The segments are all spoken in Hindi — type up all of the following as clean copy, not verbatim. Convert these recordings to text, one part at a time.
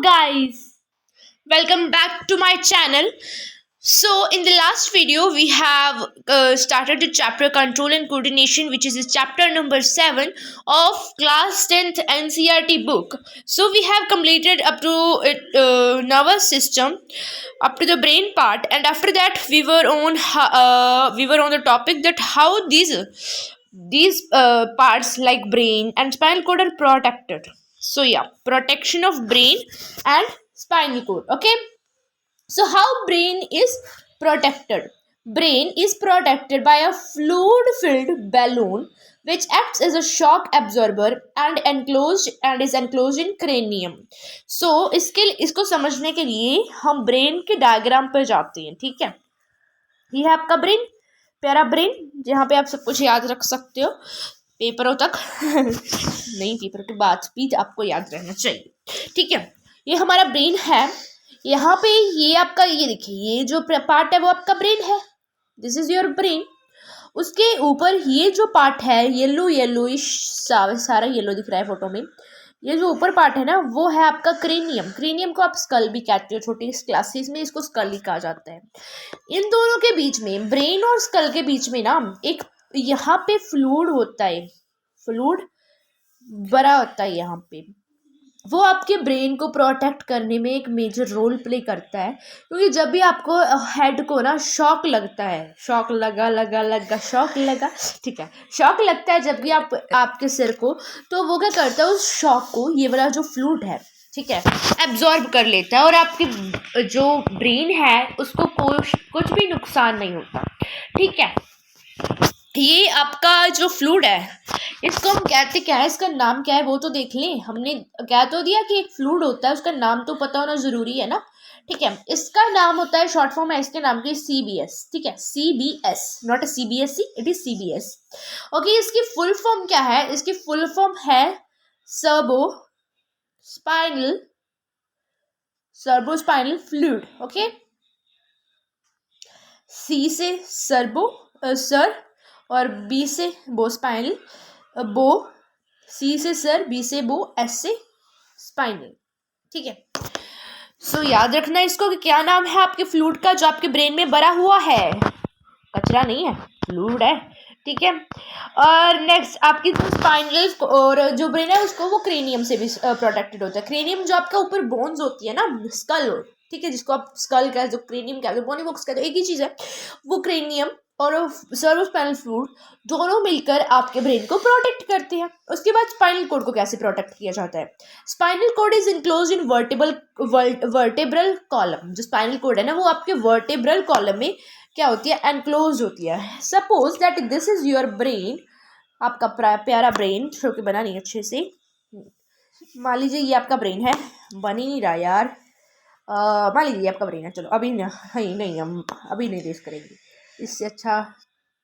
guys, welcome back to my channel. So in the last video we have started the chapter control and coordination, which is chapter number 7 of class 10th NCERT book. So we have completed up to nervous system, up to the brain part, and after that we were on the topic that how these parts like brain and spinal cord are protected. So yeah, protection of brain and spinal cord. Okay, so how brain is protected? Brain is protected by a fluid filled balloon which acts as a shock absorber and is enclosed in cranium. So इसको समझने के लिए हम ब्रेन के डायग्राम पर जाते हैं. ठीक है, ये है आपका ब्रेन, प्यारा ब्रेन जहाँ पे आप सब कुछ याद रख सकते हो पेपरों तक नहीं, पेपर के बाद भी आपको याद रहना चाहिए. ठीक है, ये हमारा ब्रेन है. यहाँ पे ये आपका, ये देखिए, ये जो पार्ट है वो आपका ब्रेन है. This is your brain. उसके ऊपर ये जो पार्ट है येलोइश सारा येलो दिख रहा है फोटो में. ये जो ऊपर पार्ट है ना वो है आपका क्रेनियम. क्रेनियम को आप स्कल भी कहते हो, छोटी क्लासेस में इसको स्कल ही कहा जाता है. इन दोनों के बीच में, ब्रेन और स्कल के बीच में ना, एक यहाँ पे फ्लूइड होता है. फ्लूइड बड़ा होता है यहाँ पे. वो आपके ब्रेन को प्रोटेक्ट करने में एक मेजर रोल प्ले करता है. क्योंकि जब भी आपको हेड को ना शॉक लगता है, शॉक लगा शॉक लगा, ठीक है, शॉक लगता है जब भी आपके सिर को, तो वो क्या करता है, उस शॉक को ये वाला जो फ्लूइड है, ठीक है, एब्जॉर्ब कर लेता है और आपके जो ब्रेन है उसको कुछ भी नुकसान नहीं होता. ठीक है, ये आपका जो फ्लूइड है इसको हम कहते क्या है, इसका नाम क्या है वो तो देख लें. हमने कह तो दिया कि एक फ्लूइड होता है, उसका नाम तो पता होना जरूरी है ना. ठीक है, इसका नाम होता है, शॉर्ट फॉर्म है इसके नाम की CBS. ठीक है, CBS, not a CBSE, it is CBS. Okay, इसकी फुल फॉर्म क्या है? इसकी फुल फॉर्म है सर्बोस्पाइनल फ्लूइड. ओके, C से सर और B से बोस्पाइनल, बो, C से सर, B से बो, S से स्पाइनल. ठीक है, सो याद रखना इसको कि क्या नाम है आपके फ्लूइड का जो आपके ब्रेन में भरा हुआ है. कचरा नहीं है, फ्लूइड है. ठीक है, और नेक्स्ट आपकी जो स्पाइनल और जो ब्रेन है उसको वो क्रेनियम से भी प्रोटेक्टेड होता है. क्रेनियम जो आपका ऊपर बोन्स होती है ना, स्कल, ठीक है, जिसको आप स्कल कहते हो, जो क्रेनियम कहते हो, बोनी बॉक्स कहते हो, एक ही चीज़ है. वो क्रेनियम और सर्वोस्पाइनल फ्लूइड दोनों मिलकर आपके ब्रेन को प्रोटेक्ट करते हैं. उसके बाद स्पाइनल कोड को कैसे प्रोटेक्ट किया जाता है? Spinal cord is enclose in vertebral column. जो स्पाइनल कोड है ना वो आपके वर्टेब्रल कॉलम में क्या होती है, एनक्लोज होती है. Suppose that this is your brain, आपका प्यारा ब्रेन, जो कि बना नहीं अच्छे से. मान लीजिए ये आपका ब्रेन है, बन ही नहीं रहा यार. मान लीजिए आपका ब्रेन है. चलो अभी नहीं हम अभी नहीं रेस करेंगे, इससे अच्छा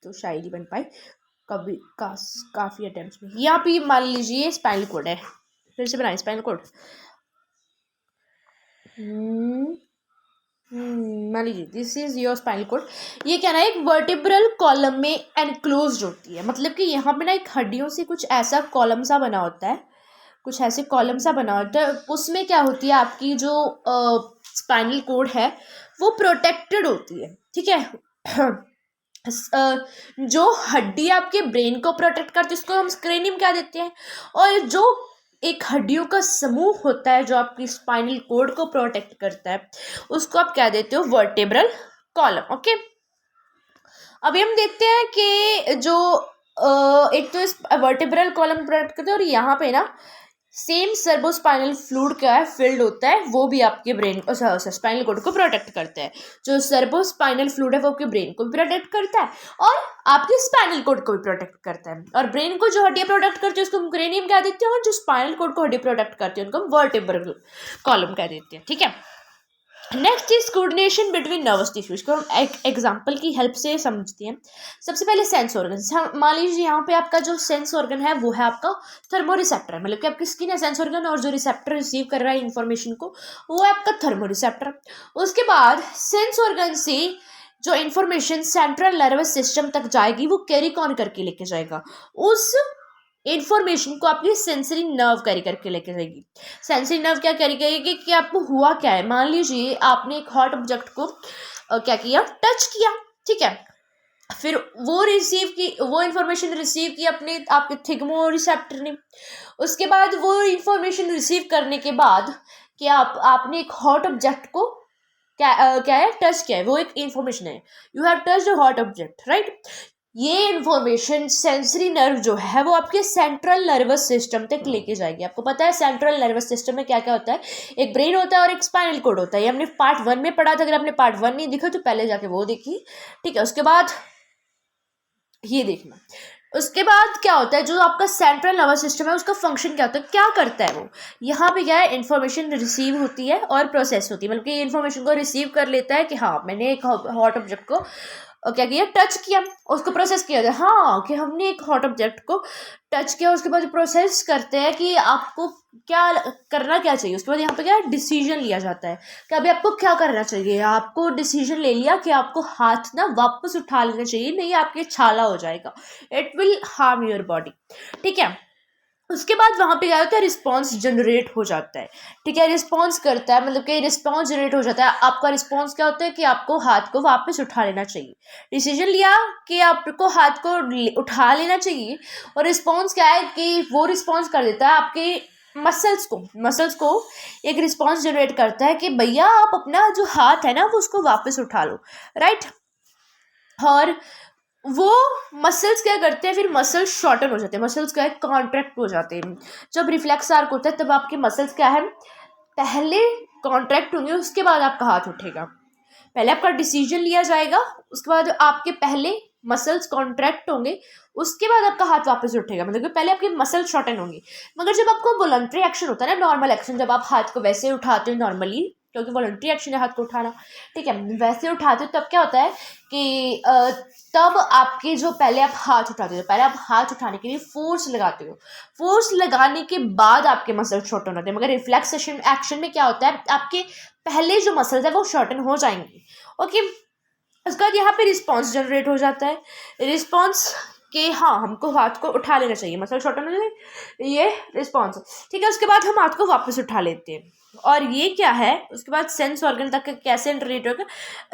तो शायद ही बन पाए कभी काफ़ी अटेम्प्ट्स में. यहाँ पे मान लीजिए स्पाइनल कोड है, फिर से बनाए स्पाइनल कोड. मान लीजिए this is your spinal cord. ये क्या ना, एक वर्टिब्रल कॉलम में एनक्लोज्ड होती है. मतलब कि यहाँ पे ना एक हड्डियों से कुछ ऐसा कॉलम सा बना होता है, कुछ ऐसे कॉलम सा बना होता है. उसमें क्या होती है, आपकी जो स्पाइनल कोड है वो प्रोटेक्टेड होती है. ठीक है, जो हड्डी आपके ब्रेन को प्रोटेक्ट करती है उसको हम क्रेनियम कह देते हैं. और जो एक हड्डियों का समूह होता है जो आपकी स्पाइनल कोड को प्रोटेक्ट करता है उसको आप क्या देते हो, वर्टेब्रल कॉलम. ओके, अभी हम देखते हैं कि जो एक तो इस वर्टेब्रल कॉलम प्रोटेक्ट करते हैं, और यहाँ पे ना सेम सर्बोस्पाइनल फ्लूइड क्या है, फिल्ड होता है, वो भी आपके ब्रेन स्पाइनल कोड को प्रोटेक्ट करता है. जो सर्बोस्पाइनल फ्लूइड है वो आपके ब्रेन को भी प्रोटेक्ट करता है और आपके स्पाइनल कोड को भी प्रोटेक्ट करता है. और ब्रेन को जो हड्डियाँ प्रोटेक्ट करती है उसको हम क्रेनियम कह देते हैं, और जो स्पाइनल कोड को हड्डी प्रोटेक्ट करती है उनको हम वर्टेब्रल कॉलम कह देते हैं. ठीक है, next is coordination between nervous tissues को हम एक एग्जांपल की हेल्प से समझते हैं. सबसे पहले सेंस ऑर्गन. मान लीजिए यहाँ पे आपका जो सेंस ऑर्गन है वो है आपका थर्मोरिसेप्टर. मतलब कि आपकी स्किन है सेंस ऑर्गन, और जो रिसेप्टर रिसीव कर रहा है इंफॉर्मेशन को वो है आपका थर्मोरिसेप्टर. उसके बाद सेंस ऑर्गन से जो इंफॉर्मेशन सेंट्रल नर्वस सिस्टम तक जाएगी वो कैरी कौन करके लेके जाएगा, उस इंफॉर्मेशन को आपके सेंसरी नर्व कैरी करके लेके जाएगी। सेंसरी नर्व क्या कैरी करेगी कि आपको हुआ क्या है। मान लीजिए आपने एक हॉट ऑब्जेक्ट को क्या किया, टच किया, ठीक है, फिर वो इंफॉर्मेशन रिसीव की अपने आपके थिग्मो रिसेप्टर ने। उसके बाद वो इंफॉर्मेशन रिसीव करने के बाद कि आपने एक हॉट ऑब्जेक्ट को क्या है, टच किया है, वो एक इंफॉर्मेशन है, you have touched a hot object, right. ये इंफॉर्मेशन सेंसरी नर्व जो है वो आपके सेंट्रल नर्वस सिस्टम तक लेके जाएगी। आपको पता है सेंट्रल नर्वस सिस्टम में क्या क्या होता है, एक ब्रेन होता है और एक स्पाइनल कोड होता है। ये हमने पार्ट 1 में पढ़ा था, अगर आपने पार्ट 1 नहीं देखा तो पहले जाके वो देखिए, ठीक है। उसके बाद ये देखना, उसके बाद क्या होता है, जो आपका सेंट्रल नर्वस सिस्टम है उसका फंक्शन क्या होता है, क्या करता है वो। यहाँ पे क्या है, इन्फॉर्मेशन रिसीव होती है और प्रोसेस होती है, मतलब कि इन्फॉर्मेशन को रिसीव कर लेता है कि हाँ मैंने एक हॉट ऑब्जेक्ट को क्या किया, टच किया, उसको प्रोसेस किया जाए, हाँ कि हमने एक हॉट ऑब्जेक्ट को टच किया। उसके बाद प्रोसेस करते हैं कि आपको क्या करना क्या चाहिए। उसके बाद यहाँ पे क्या डिसीजन लिया जाता है कि अभी आपको क्या करना चाहिए। आपको डिसीजन ले लिया कि आपको हाथ ना वापस उठा लेना चाहिए, नहीं आपके छाला हो जाएगा, it will harm your body, ठीक है। उसके बाद वहाँ पे क्या होता है, रिस्पॉन्स जनरेट हो जाता है, ठीक है, रिस्पॉन्स करता है, मतलब कि रिस्पॉन्स जनरेट हो जाता है। आपका रिस्पॉन्स क्या होता है कि आपको हाथ को वापस उठा लेना चाहिए। डिसीजन लिया कि आपको हाथ को उठा लेना चाहिए, और रिस्पॉन्स क्या है कि वो रिस्पॉन्स कर देता है आपके मसल्स को एक रिस्पॉन्स जनरेट करता है कि भैया आप अपना जो हाथ है ना वो उसको वापस उठा लो, राइट। और वो मसल्स क्या करते हैं, फिर मसल्स शॉर्टन हो जाते हैं, मसल्स क्या है, कॉन्ट्रैक्ट हो जाते हैं। जब रिफ्लेक्स आर्क होता है तब आपके मसल्स क्या है, पहले कॉन्ट्रैक्ट होंगे, उसके बाद आपका हाथ उठेगा। पहले आपका डिसीजन लिया जाएगा, उसके बाद आपके पहले मसल्स कॉन्ट्रैक्ट होंगे, उसके बाद आपका हाथ वापस उठेगा, मतलब कि पहले आपके मसल शॉर्टन होंगे। मगर जब आपको वॉलंटरी एक्शन होता है ना, नॉर्मल एक्शन, जब आप हाथ को वैसे उठाते हो नॉर्मली, क्योंकि वॉलंटरी एक्शन है हाथ को उठाना, ठीक है, वैसे उठाते हो तब क्या होता है कि तब आपके जो पहले आप हाथ उठाते हो, पहले आप हाथ उठाने के लिए फोर्स लगाते हो, फोर्स लगाने के बाद आपके मसल शॉर्टन होते हैं। मगर रिफ्लेक्सेशन एक्शन में क्या होता है, आपके पहले जो मसल्स है वो शॉर्टन हो जाएंगे, ओके। उसके बाद यहाँ पे रिस्पॉन्स जनरेट हो जाता है, रिस्पॉन्स कि हाँ हमको हाथ को उठा लेना चाहिए, मसल शॉर्टन हो जाए, ये रिस्पॉन्स, ठीक है। उसके बाद हम हाथ को वापस उठा लेते हैं, और ये क्या है, उसके बाद सेंस ऑर्गन तक कैसे इंटरलेट होगा,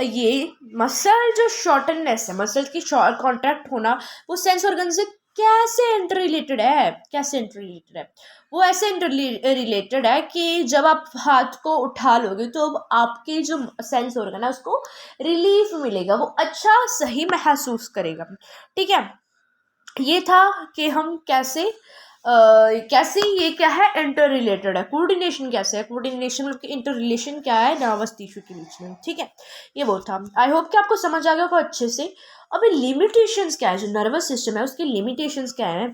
ये मसल जो शॉर्टननेस है, मसल की कॉन्ट्रैक्ट होना, वो सेंस ऑर्गन से कैसे इंटररिलेटेड है, वो ऐसे इंटररिलेटेड है कि जब आप हाथ को उठा लोगे तो अब आपके जो सेंस ऑर्गन है उसको रिलीफ मिलेगा, वो अच्छा सही महसूस करेगा, ठीक है। ये था कि हम कैसे ये क्या है, इंटर रिलेटेड है। कोऑर्डिनेशन कैसे है, कोऑर्डिनेशन मतलब कि इंटर रिलेशन क्या है नर्वस टिश्यू के बीच में, ठीक है। ये वो था, आई होप कि आपको समझ आ गया होगा अच्छे से। अभी लिमिटेशंस क्या है, जो नर्वस सिस्टम है उसकी लिमिटेशंस क्या है,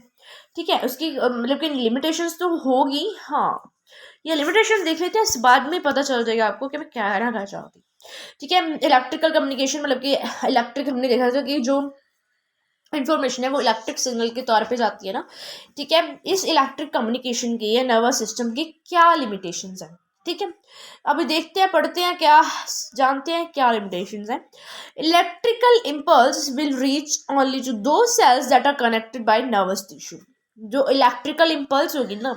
ठीक है, उसकी मतलब कि लिमिटेशंस तो होगी, हाँ ये लिमिटेशन देख लेते हैं, इस बाद में पता चल जाएगा आपको कि मैं क्या कहना चाहती हूँ, ठीक है। इलेक्ट्रिकल कम्युनिकेशन मतलब कि इलेक्ट्रिक, हमने देखा था कि जो इन्फॉर्मेशन है वो इलेक्ट्रिक सिग्नल के तौर पे जाती है ना, ठीक है। इस इलेक्ट्रिक कम्युनिकेशन की या नर्वस सिस्टम की क्या लिमिटेशंस हैं, ठीक है। अभी देखते हैं, पढ़ते हैं, क्या जानते हैं क्या लिमिटेशंस हैं। Electrical impulse will reach only to दो cells that are connected by nervous tissue. जो इलेक्ट्रिकल इम्पल्स होगी ना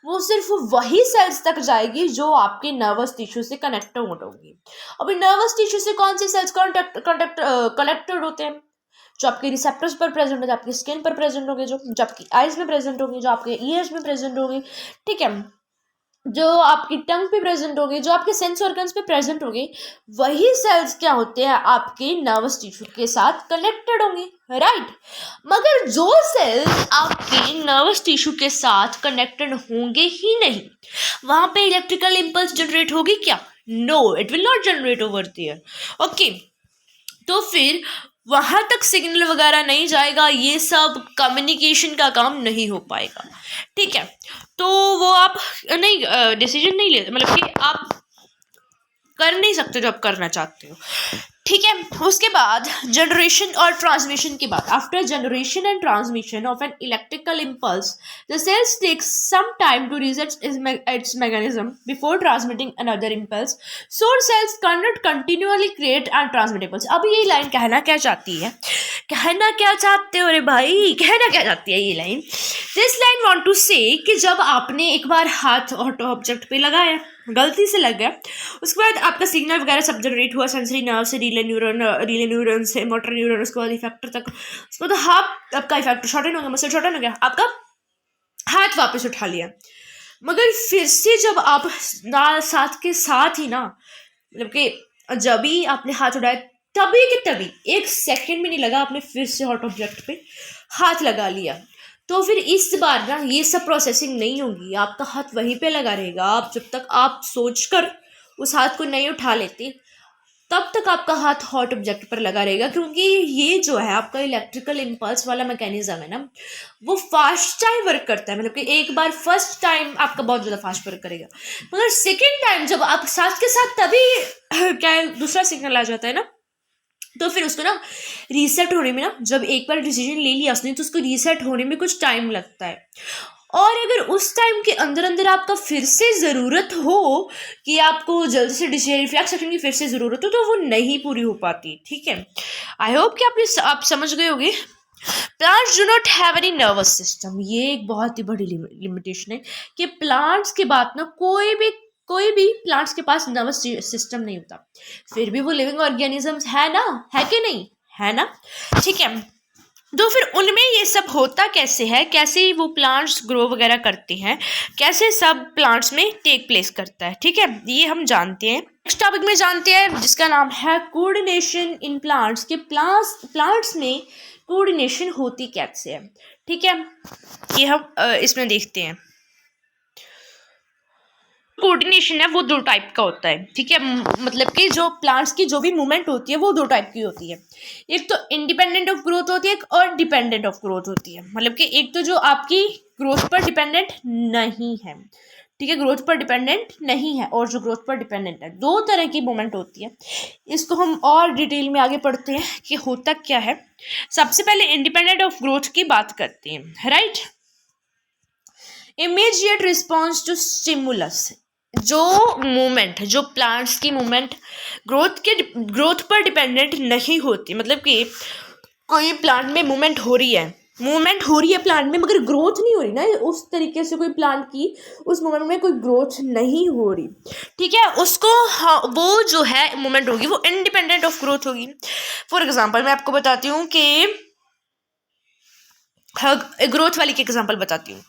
वो सिर्फ वही सेल्स तक जाएगी जो आपके नर्वस टिश्यू से कनेक्टेड होगी। अभी नर्वस टिश्यू से कौन सी सेल्स कनेक्टेड होते हैं, जो आपके रिसेप्टर्स पर प्रेजेंट होंगे, आपकी स्किन पर प्रेजेंट होंगे, जो आपकी आइज में प्रेजेंट होंगे, जो आपके ईयर्स में प्रेजेंट होंगे, ठीक है, जो आपकी टंग पे प्रेजेंट होंगे, जो आपके सेंस ऑर्गन्स पे प्रेजेंट होंगे, वही सेल्स क्या होते हैं आपके नर्वस टिश्यू के साथ कनेक्टेड होंगे, राइट। मगर जो सेल्स आपके नर्वस टिश्यू के साथ कनेक्टेड होंगे ही नहीं, वहां पे इलेक्ट्रिकल इम्पल्स जनरेट होगी क्या, no it will not generate over there, okay. तो फिर वहां तक सिग्नल वगैरह नहीं जाएगा, ये सब कम्युनिकेशन का काम नहीं हो पाएगा, ठीक है। तो वो आप नहीं डिसीजन नहीं लेते, मतलब कि आप कर नहीं सकते जो आप करना चाहते हो, ठीक है। उसके बाद जनरेशन और ट्रांसमिशन के बाद, after generation and transmission of an electrical impulse the cells takes some time to reset its mechanism before transmitting another impulse, so cells can not continuously create and transmit impulse. अब ये लाइन कहना क्या चाहती है, कहना क्या चाहते हो रे भाई, कहना क्या चाहती है ये line? This line want to say कि जब आपने एक बार हाथ ऑब्जेक्ट पे लगाया, गलती से लग गया, उसके बाद आपका सिग्नल वगैरह सब जनरेट हुआ सेंसरी नर्व से, रीले न्यूरॉन से मोटर न्यूरॉन, उसके बाद इफेक्टर तक, उसके बाद हाथ आपका इफेक्टर शॉर्टन हो गया, मसल शॉर्टन हो गया, आपका हाथ वापस उठा लिया। मगर फिर से जब आप साथ के साथ ही ना, मतलब कि जब भी आपने हाथ उठाया तभी के तभी 1 सेकेंड भी नहीं लगा, आपने फिर से हॉट ऑब्जेक्ट पे हाथ लगा लिया, तो फिर इस बार ना ये सब प्रोसेसिंग नहीं होगी, आपका हाथ वहीं पे लगा रहेगा। आप जब तक आप सोचकर उस हाथ को नहीं उठा लेते तब तक आपका हाथ हॉट ऑब्जेक्ट पर लगा रहेगा, क्योंकि ये जो है आपका इलेक्ट्रिकल इम्पल्स वाला मैकेनिज्म है ना, वो फास्ट टाइम वर्क करता है। मतलब कि एक बार फर्स्ट टाइम आपका बहुत ज़्यादा फास्ट वर्क करेगा, मगर सेकेंड टाइम जब आप साथ के साथ तभी क्या है दूसरा सिग्नल आ जाता है ना, तो फिर उसको ना रीसेट होने में ना, जब एक बार डिसीजन ले लिया उसने तो उसको रीसेट होने में कुछ टाइम लगता है। और अगर उस टाइम के अंदर अंदर आपका फिर से ज़रूरत हो कि आपको जल्दी से डिसीजन रिफ्लेक्स एक्शन की फिर से ज़रूरत हो, तो वो नहीं पूरी हो पाती। ठीक है, आई होप कि आप समझ गए होंगे। Plants do not have any nervous system, ये एक बहुत ही बड़ी लिमिटेशन है कि प्लांट्स के बाद ना कोई भी प्लांट्स के पास नर्वस सिस्टम नहीं होता, फिर भी वो लिविंग ऑर्गेनिजम्स है ना, है कि नहीं, है ना? ठीक है, तो फिर उनमें ये सब होता कैसे है, कैसे वो प्लांट्स ग्रो वगैरह करते हैं, कैसे सब प्लांट्स में टेक प्लेस करता है। ठीक है, ये हम जानते हैं। नेक्स्ट टॉपिक में जानते हैं जिसका नाम है कोऑर्डिनेशन इन प्लांट्स, के प्लांट्स में कोऑर्डिनेशन होती कैसे है। ठीक है, ये हम इसमें देखते हैं। कोऑर्डिनेशन है वो 2 टाइप का होता है। ठीक है, मतलब कि जो प्लांट्स की जो भी मूवमेंट होती है वो 2 टाइप की होती है, एक तो इंडिपेंडेंट ऑफ ग्रोथ होती है, एक और डिपेंडेंट ऑफ ग्रोथ होती है। मतलब कि एक तो जो आपकी ग्रोथ पर डिपेंडेंट नहीं है, ठीक है, ग्रोथ पर डिपेंडेंट नहीं है, और जो ग्रोथ पर डिपेंडेंट है, 2 तरह की मूवमेंट होती है। इसको हम और डिटेल में आगे पढ़ते हैं कि होता क्या है। सबसे पहले इंडिपेंडेंट ऑफ ग्रोथ की बात करते हैं, right. Immediate response to stimulus, जो मूवमेंट, जो प्लांट्स की मूवमेंट ग्रोथ पर डिपेंडेंट नहीं होती, मतलब कि कोई प्लांट में मूवमेंट हो रही है प्लांट में, मगर ग्रोथ नहीं हो रही ना उस तरीके से, कोई प्लांट की उस मूवमेंट में कोई ग्रोथ नहीं हो रही। ठीक है, उसको वो जो है मूवमेंट होगी वो इंडिपेंडेंट ऑफ ग्रोथ होगी। फॉर एग्जाम्पल मैं आपको बताती हूँ कि ग्रोथ वाली की एग्जांपल बताती हूँ।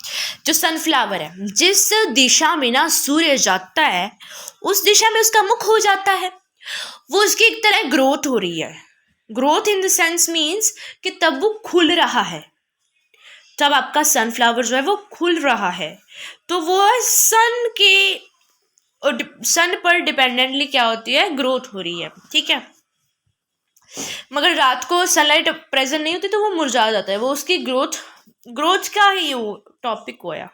जो सनफ्लावर है, जिस दिशा में ना सूर्य जाता है उस दिशा में उसका मुख हो जाता है, वो उसकी एक तरह ग्रोथ हो रही है। Growth in the sense means कि तब वो खुल रहा है, तब आपका सनफ्लावर जो है वो खुल रहा है, तो वो सन पर डिपेंडेंटली क्या होती है, ग्रोथ हो रही है। ठीक है, मगर रात को सनलाइट प्रेजेंट नहीं होती तो वो मुरझा जाता है, वो उसकी ग्रोथ का ही वो टॉपिक होया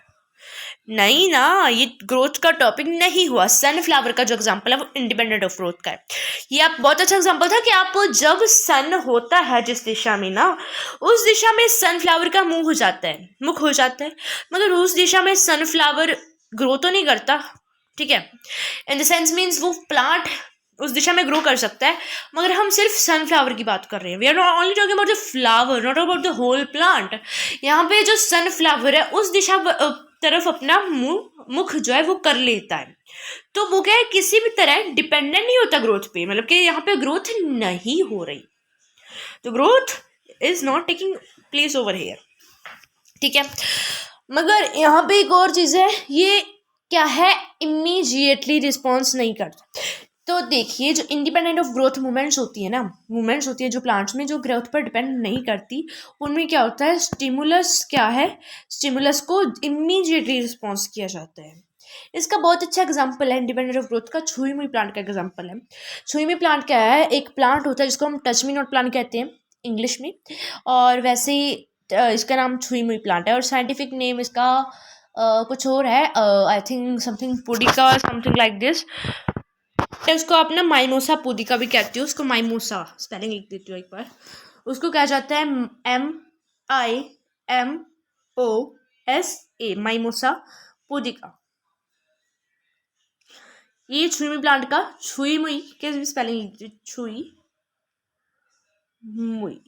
नहीं ना, ये ग्रोथ का टॉपिक नहीं हुआ। सनफ्लावर का जो एग्जांपल है वो इंडिपेंडेंट ऑफ ग्रोथ का है। ये आप बहुत अच्छा एग्जांपल था कि आप जब सन होता है जिस दिशा में ना, उस दिशा में सनफ्लावर का मुख हो जाता है, मगर उस दिशा में सनफ्लावर ग्रो तो नहीं करता। ठीक है, इन द सेंस मीन्स वो प्लांट उस दिशा में ग्रो कर सकता है, मगर हम सिर्फ सनफ्लावर की बात कर रहे हैं। We are not only talking about the flower, not about the whole plant. यहाँ पे जो सनफ्लावर है उस दिशा तरफ अपना मुख जो है वो कर लेता है, तो वो क्या है, किसी भी तरह डिपेंडेंट नहीं होता ग्रोथ पे, मतलब कि यहाँ पे ग्रोथ नहीं हो रही, तो growth is not taking place over here. ठीक है, मगर यहाँ पे एक और चीज़ है, ये क्या है, इमीडिएटली रिस्पॉन्स नहीं करता। तो देखिए, जो इंडिपेंडेंट ऑफ ग्रोथ मूवमेंट्स होती है जो प्लांट्स में जो ग्रोथ पर डिपेंड नहीं करती, उनमें क्या होता है, स्टिमुलस को इमीडिएटली रिस्पॉन्स किया जाता है। इसका बहुत अच्छा एग्जांपल है इंडिपेंडेंट ऑफ ग्रोथ का छुई मुई प्लांट का एग्जांपल है। छुई मुई प्लांट क्या है, एक प्लांट होता है जिसको हम टच मी नॉट प्लांट कहते हैं इंग्लिश में, और वैसे ही इसका नाम छुई मुई प्लांट है, और साइंटिफिक नेम इसका कुछ और है, I think something pudica something like this. तो उसको आप ना माइमोसा पुदिका भी कहते हो, उसको माइमोसा स्पेलिंग लिख देती हूँ एक बार। उसको कहा जाता है MIMOSA, माइमोसा पुदिका। ये छुई प्लांट का छुई मुई कैसे स्पेलिंग, छुई मुई।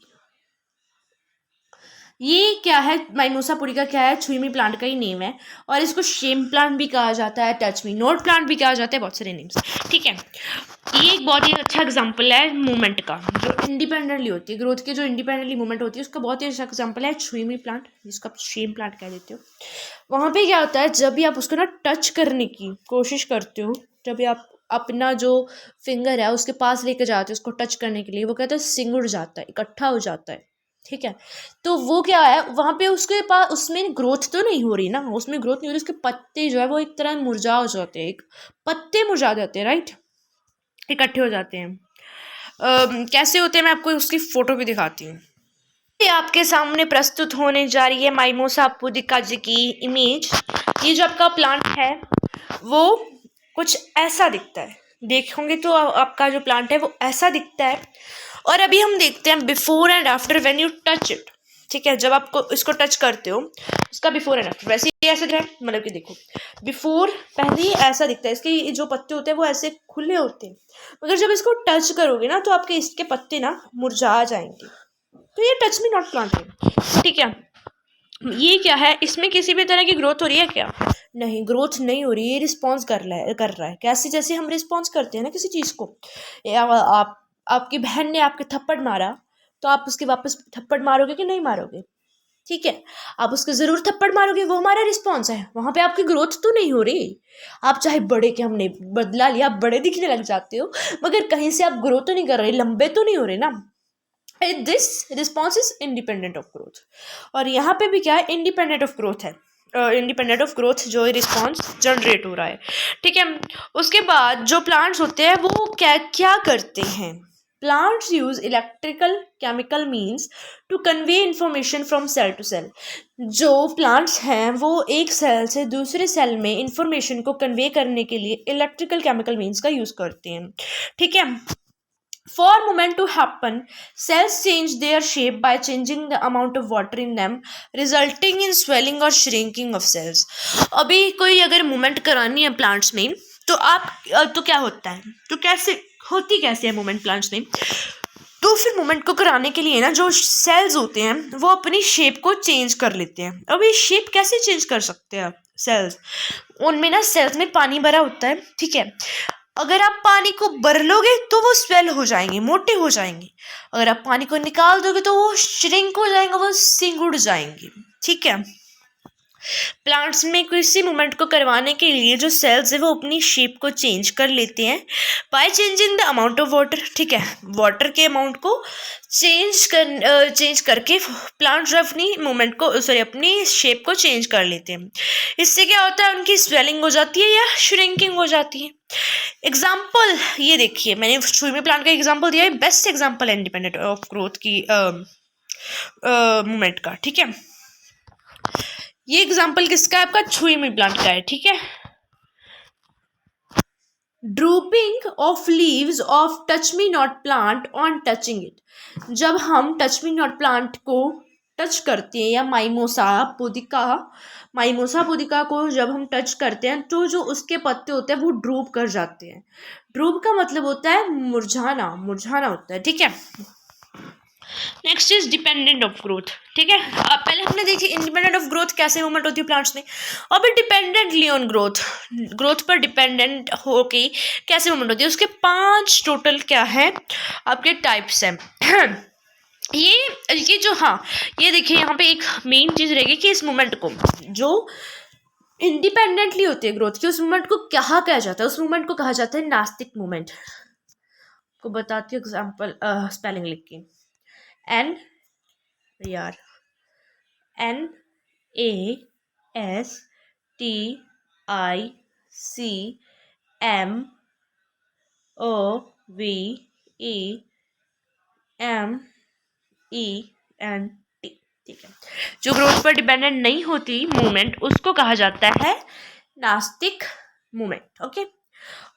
ये क्या है, माइमोसा पुडिका क्या है, छुईमी प्लांट का ही नेम है। और इसको शेम प्लांट भी कहा जाता है, टच मी नोट प्लांट भी कहा जाता है, बहुत सारे नेम्स। ठीक है, ये एक बहुत ही अच्छा एग्जांपल है मूवमेंट का, जो इंडिपेंडेंटली होती है, ग्रोथ की जो इंडिपेंडेंटली मूवमेंट होती है उसका बहुत ही अच्छा एग्जांपल है छुईमी प्लांट, जिसको आप शेम प्लांट कह देते हो। वहाँ पे क्या होता है, जब भी आप उसको ना टच करने की कोशिश करते हो, जब भी आप अपना जो फिंगर है उसके पास लेके जाते हो उसको टच करने के लिए, वो कहते हैं सिंगुड़ जाता है, इकट्ठा हो जाता है। ठीक है, तो वो क्या है, वहाँ पे उसके पास उसमें ग्रोथ तो नहीं हो रही ना, उसमें ग्रोथ नहीं हो रही, उसके पत्ते जो है वो एक तरह मुरझा हो जाते हैं, एक पत्ते मुरझा जाते हैं, राइट, इकट्ठे हो जाते हैं। कैसे होते हैं मैं आपको उसकी फोटो भी दिखाती हूँ। ये आपके सामने प्रस्तुत होने जा रही है माइमोसा पुदिका जी की इमेज। ये जो आपका प्लांट है वो कुछ ऐसा दिखता है, देखोगे तो आपका जो प्लांट है वो ऐसा दिखता है। और अभी हम देखते हैं before and after when you touch it. ठीक है, जब आपको इसको टच करते हो उसका बिफोर एंड आफ्टर, वैसे ही ऐसे दिख रहा है, मतलब कि देखो बिफोर पहले ही ऐसा दिखता है, इसके जो पत्ते होते हैं वो ऐसे खुले होते हैं, मगर जब इसको टच करोगे ना तो आपके इसके पत्ते ना मुरझा जाएंगे। तो ये टच मी नॉट प्लांट है। ठीक है, ये क्या है, इसमें किसी भी तरह की ग्रोथ हो रही है क्या, नहीं, ग्रोथ नहीं हो रही है, ये रिस्पॉन्स कर रहा है कैसे, जैसे हम रिस्पॉन्स करते हैं ना किसी चीज़ को, या आप आपकी बहन ने आपके थप्पड़ मारा तो आप उसके वापस थप्पड़ मारोगे कि नहीं मारोगे। ठीक है, आप उसको ज़रूर थप्पड़ मारोगे, वो हमारा रिस्पॉन्स है, वहाँ पे आपकी ग्रोथ तो नहीं हो रही। आप चाहे बड़े के हमने बदला लिया, आप बड़े दिखने लग जाते हो, मगर कहीं से आप ग्रो तो नहीं कर रहे, लंबे तो नहीं हो रहे ना। This response is independent of growth. और यहाँ पे भी क्या है, इंडिपेंडेंट ऑफ ग्रोथ है, इंडिपेंडेंट ऑफ ग्रोथ जो रिस्पॉन्स जनरेट हो रहा है। ठीक है, उसके बाद जो प्लांट्स होते हैं वो क्या क्या करते हैं, plants use electrical chemical means to convey information from cell to cell. जो प्लांट्स हैं वो एक सेल से दूसरे सेल में इंफॉर्मेशन को कन्वे करने के लिए इलेक्ट्रिकल केमिकल मीन्स का यूज करते हैं। ठीक है, for movement to happen, cells change their shape by changing the amount of water in them, resulting in swelling or shrinking of cells. अभी कोई अगर मूवमेंट करानी है प्लांट्स में तो आप तो क्या होता है, तो कैसे होती कैसे है मूवमेंट प्लांट्स में, तो फिर मूवमेंट को कराने के लिए ना जो सेल्स होते हैं वो अपनी शेप को चेंज कर लेते हैं। अब ये शेप कैसे चेंज कर सकते हैं सेल्स, उनमें ना सेल्स में पानी भरा होता है। ठीक है, अगर आप पानी को भर लोगे तो वो स्वेल हो जाएंगे, मोटे हो जाएंगे, अगर आप पानी को निकाल दोगे तो वो श्रिंक हो जाएंगे, वो सिंगुड़ जाएंगे। ठीक है, प्लांट्स में किसी मूवमेंट को करवाने के लिए जो सेल्स है वो अपनी शेप को चेंज कर लेते हैं by changing the amount of water. ठीक है, वाटर के अमाउंट को चेंज करके प्लांट जो अपनी मूवमेंट को अपनी शेप को चेंज कर लेते हैं। इससे क्या होता है, उनकी स्वेलिंग हो जाती है या श्रिंकिंग हो जाती है। एग्जाम्पल ये देखिए, मैंने छुई प्लांट का एग्जाम्पल दिया है, बेस्ट एग्जाम्पल है इंडिपेंडेंट ऑफ ग्रोथ की मूवमेंट का। ठीक है, ये एग्जाम्पल किसका है, आपका छुई में प्लांट का है। ठीक है, drooping of leaves of touch me not plant on touching it. जब हम टच मी नॉट प्लांट को टच करते हैं या माइमोसा पुदिका को जब हम टच करते हैं तो जो उसके पत्ते होते हैं वो ड्रूप कर जाते हैं। ड्रूप का मतलब होता है मुरझाना, मुरझाना होता है। ठीक है, next is dependent of growth. ठीक है, पहले हमने देखी इंडिपेंडेंट ऑफ ग्रोथ कैसे मूवमेंट होती है प्लांट्स में, अभी डिपेंडेंटली ऑन ग्रोथ, ग्रोथ पर डिपेंडेंट होके कैसे मूवमेंट होती है, उसके 5 टोटल क्या है आपके टाइप्स हैं। ये जो, हाँ ये देखिए यहाँ पे एक मेन चीज रहेगी कि इस मूवमेंट को जो इंडिपेंडेंटली होती है ग्रोथ की, उस मूवमेंट को क्या कहा जाता है, उस मूवमेंट को कहा जाता है नास्तिक मूवमेंट। को बताती हूँ एग्जाम्पल स्पेलिंग लिख के, NASTICMOVEMENT। ठीक है, जो ग्रोथ पर डिपेंडेंट नहीं होती मूवमेंट उसको कहा जाता है नास्तिक मूवमेंट। ओके,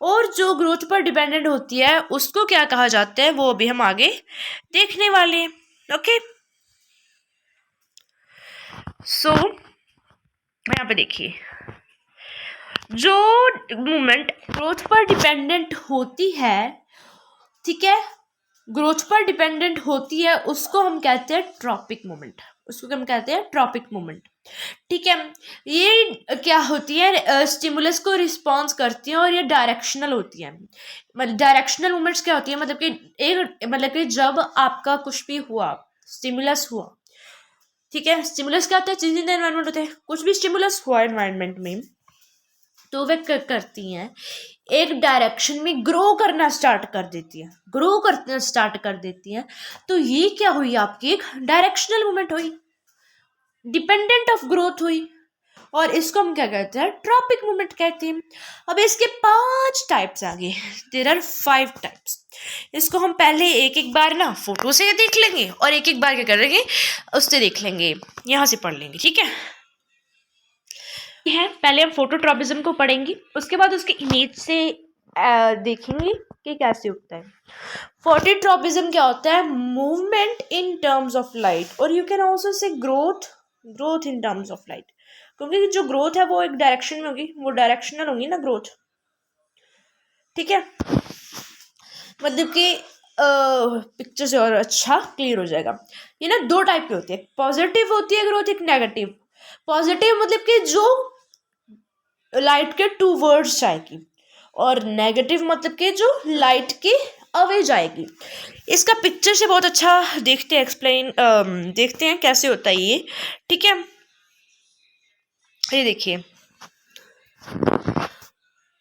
और जो ग्रोथ पर डिपेंडेंट होती है उसको क्या कहा जाता है वो अभी हम आगे देखने वाले हैं। ओके, सो यहाँ पे देखिए, जो मूवमेंट ग्रोथ पर डिपेंडेंट होती है, ठीक है, ग्रोथ पर डिपेंडेंट होती है, उसको हम कहते हैं ट्रॉपिक मूवमेंट, उसको हम कहते हैं ट्रॉपिक मूवमेंट। ठीक है, ये क्या होती है, स्टिमुलस को रिस्पॉन्स करती है और ये डायरेक्शनल होती है। मतलब डायरेक्शनल मूवमेंट्स क्या होती है, मतलब कि जब आपका कुछ भी हुआ, स्टिमुलस हुआ, ठीक है, स्टिमुलस क्या होता है, चेंज इन द एनवायरनमेंट होता है, कुछ भी स्टिमुलस हुआ एनवायरनमेंट में तो वे करती हैं एक डायरेक्शन में ग्रो करना स्टार्ट कर देती है, ग्रो करना स्टार्ट कर देती है। तो ये क्या हुई, आपकी एक डायरेक्शनल मूवमेंट हुई, डिपेंडेंट ऑफ ग्रोथ हुई, और इसको हम क्या कहते हैं, ट्रॉपिक मूवमेंट कहते हैं। अब इसके 5 टाइप्स आ गए, देयर आर 5 टाइप्स। इसको हम पहले एक एक बार ना फोटो से देख लेंगे और एक एक बार क्या करेंगे, उससे देख लेंगे, यहाँ से पढ़ लेंगे। ठीक है, पहले हम फोटोट्रॉपिज्म को पढ़ेंगे, उसके बाद उसके इमेज से देखेंगे कि कैसे होता है। फोटोट्रॉपिज्म क्या होता है, movement in terms of light, और you can also say growth in terms of light, क्योंकि जो ग्रोथ है वो एक डायरेक्शन में होगी, वो डायरेक्शनल होगी ना ग्रोथ। ठीक है, मतलब कि पिक्चर से और अच्छा क्लियर हो जाएगा। ये ना 2 टाइप की होती है, पॉजिटिव होती है ग्रोथ, एक नेगेटिव। पॉजिटिव मतलब कि जो लाइट के टूवर्ड्स जाएगी, और नेगेटिव मतलब कि जो लाइट के अवे जाएगी। इसका पिक्चर से बहुत अच्छा देखते हैं, देखते हैं कैसे होता है ये। ठीक है, ये देखिए,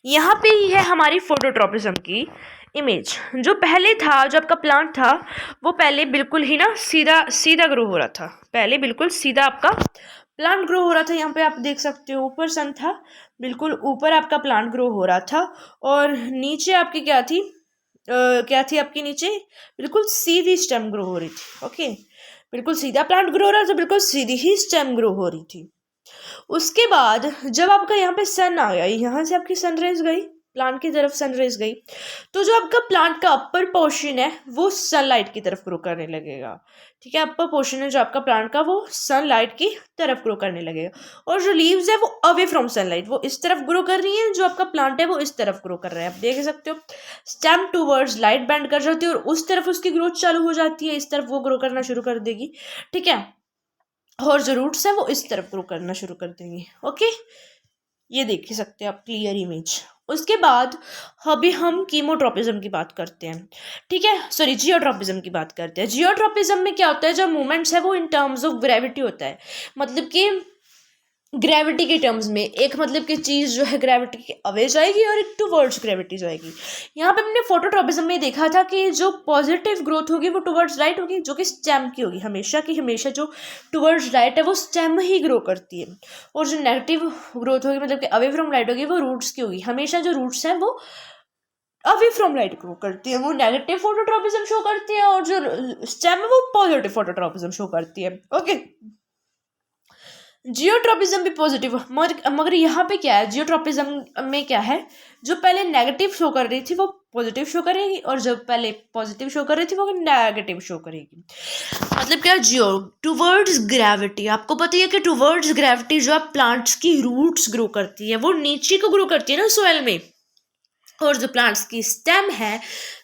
यहाँ पे ही है हमारी फोटोट्रॉपिज्म की इमेज। जो पहले था, जो आपका प्लांट था, वो पहले बिल्कुल ही ना सीधा सीधा ग्रो हो रहा था, पहले बिल्कुल सीधा आपका प्लांट ग्रो हो रहा था। यहाँ पे आप देख सकते हो, ऊपर सन था, बिल्कुल ऊपर आपका प्लांट ग्रो हो रहा था, और नीचे आपकी क्या थी आपकी नीचे बिल्कुल सीधी स्टेम ग्रो हो रही थी। ओके, बिल्कुल सीधा प्लांट ग्रो हो रहा था, बिल्कुल सीधी ही स्टेम ग्रो हो रही थी। उसके बाद जब आपका यहाँ पे सन आ गया, यहाँ से आपकी सनराइज गई, प्लांट की तरफ सनराइज गई, तो जो आपका प्लांट का अपर पोर्शन है वो सनलाइट की तरफ ग्रो करने लगेगा। ठीक है, अपर पोर्शन है जो आपका प्लांट का, वो सनलाइट की तरफ ग्रो करने लगेगा, और जो लीव्स है वो अवे फ्रॉम सनलाइट, वो इस तरफ ग्रो कर रही है, जो आपका प्लांट है वो इस तरफ ग्रो कर रहा है। आप देख सकते हो, स्टेम टूवर्ड्स लाइट बेंड कर जाती है और उस तरफ उसकी ग्रोथ चालू हो जाती है, इस तरफ वो ग्रो करना शुरू कर देगी। ठीक है, और जो रूट्स है वो इस तरफ ग्रो करना शुरू कर देंगे। ओके, ये देख सकते हैं आप क्लियर इमेज। उसके बाद अभी हम कीमोट्रोपिज्म की बात करते हैं। ठीक है, सॉरी, जियोट्रोपिज्म की बात करते हैं। जियोट्रोपिज्म में क्या होता है, जो मूवमेंट्स है वो इन टर्म्स ऑफ ग्रेविटी होता है, मतलब कि ग्रेविटी के टर्म्स में, एक मतलब कि चीज़ जो है ग्रेविटी के अवे जाएगी और एक टूवर्ड्स ग्रेविटी जाएगी। यहाँ पे हमने फोटोट्रॉपिज्म में देखा था कि जो पॉजिटिव ग्रोथ होगी वो टूवर्ड्स राइट होगी, जो कि स्टेम की होगी, हमेशा की हमेशा जो टूवर्ड्स राइट है वो स्टेम ही ग्रो करती है, और जो नेगेटिव ग्रोथ होगी मतलब कि अवे फ्रॉम राइट होगी वो रूट्स की होगी, हमेशा जो रूट्स हैं वो अवे फ्रॉम राइट ग्रो करती है, वो नेगेटिव फोटोट्रॉपिज्म शो करती है, और जो स्टेम है वो पॉजिटिव फोटोट्रॉपिज्म शो करती है। ओके, जियोट्रॉपिज्म भी पॉजिटिव, मगर यहाँ पे क्या है, जियोट्रॉपिज्म में क्या है, जो पहले नेगेटिव शो कर रही थी वो पॉजिटिव शो करेगी, और जो पहले पॉजिटिव शो कर रही थी वो नेगेटिव शो करेगी। मतलब क्या, जियो टूवर्ड्स ग्रेविटी, आपको पता है कि टूवर्ड्स ग्रेविटी जो है प्लांट्स की रूट्स ग्रो करती है, वो नीचे को ग्रो करती है ना सोयल में, और जो प्लांट्स की स्टेम है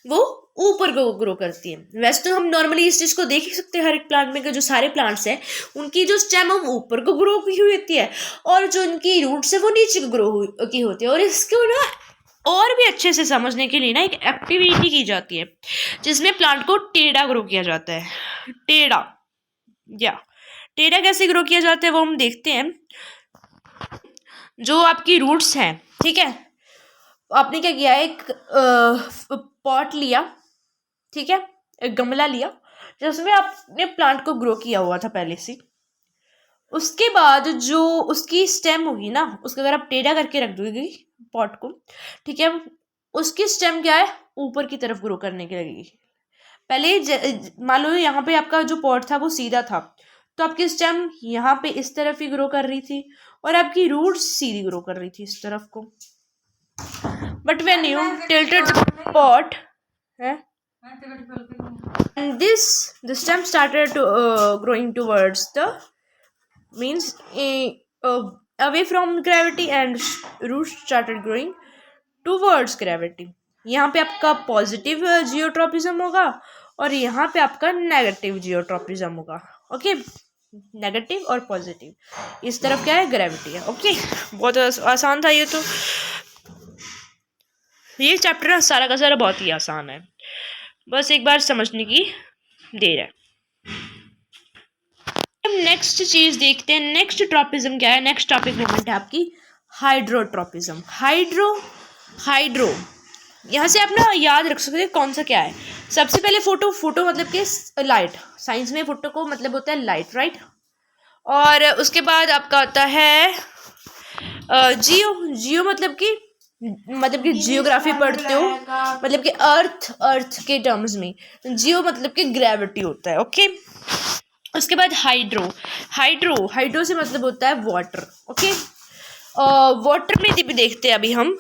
वो ऊपर को ग्रो करती है। वैसे तो हम नॉर्मली इस चीज़ को देख ही सकते हैं हर एक प्लांट में कि जो सारे प्लांट्स हैं उनकी जो स्टेम है वो ऊपर को ग्रो की हुई होती है, और जो उनकी रूट्स है वो नीचे को ग्रो की होती है। और इसको ना और भी अच्छे से समझने के लिए ना एक एक्टिविटी की जाती है जिसमें प्लांट को टेढ़ा ग्रो किया जाता है। टेढ़ा कैसे ग्रो किया जाता है वो हम देखते हैं। जो आपकी रूट्स हैं, ठीक है, आपने क्या किया, एक पॉट लिया, ठीक है, एक गमला लिया जिसमें आपने प्लांट को ग्रो किया हुआ था पहले से। उसके बाद जो उसकी स्टेम होगी ना, उसको अगर आप टेढ़ा करके रख दोगे पॉट को, ठीक है, उसकी स्टेम क्या है, ऊपर की तरफ ग्रो करने की लगेगी। पहले मान लो यहाँ पे आपका जो पॉट था वो सीधा था, तो आपकी स्टेम यहाँ पे इस तरफ ही ग्रो कर रही थी, और आपकी रूट्स सीधी ग्रो कर रही थी इस तरफ को। But when you tilted the pot, and the stem started to growing towards the means away from gravity, and roots started growing towards gravity. यहाँ पे आपका पॉजिटिव जियोट्रॉपिज्म होगा और यहाँ पे आपका नेगेटिव जियोट्रॉपिज्म होगा. ओके, नेगेटिव और पॉजिटिव. इस तरफ क्या है, ग्रेविटी है. ओके, बहुत आसान था ये. तो ये चैप्टर ना सारा का सारा बहुत ही आसान है, बस एक बार समझने की देर है. नेक्स्ट चीज देखते हैं. नेक्स्ट ट्रॉपिज्म क्या है. नेक्स्ट टॉपिक मूवमेंट है आपकी हाइड्रोट्रॉपिज्म. हाइड्रो यहाँ से आप ना याद रख सकते हैं कौन सा क्या है. सबसे पहले फोटो मतलब कि लाइट. साइंस में फोटो को मतलब होता है लाइट, राइट. और उसके बाद आपका आता है जियो मतलब कि जियोग्राफी पढ़ते हो, मतलब कि अर्थ के टर्म्स में जियो मतलब कि ग्रेविटी होता है. ओके, उसके बाद हाइड्रो से मतलब होता है वाटर. ओके, वाटर में भी देखते हैं अभी हम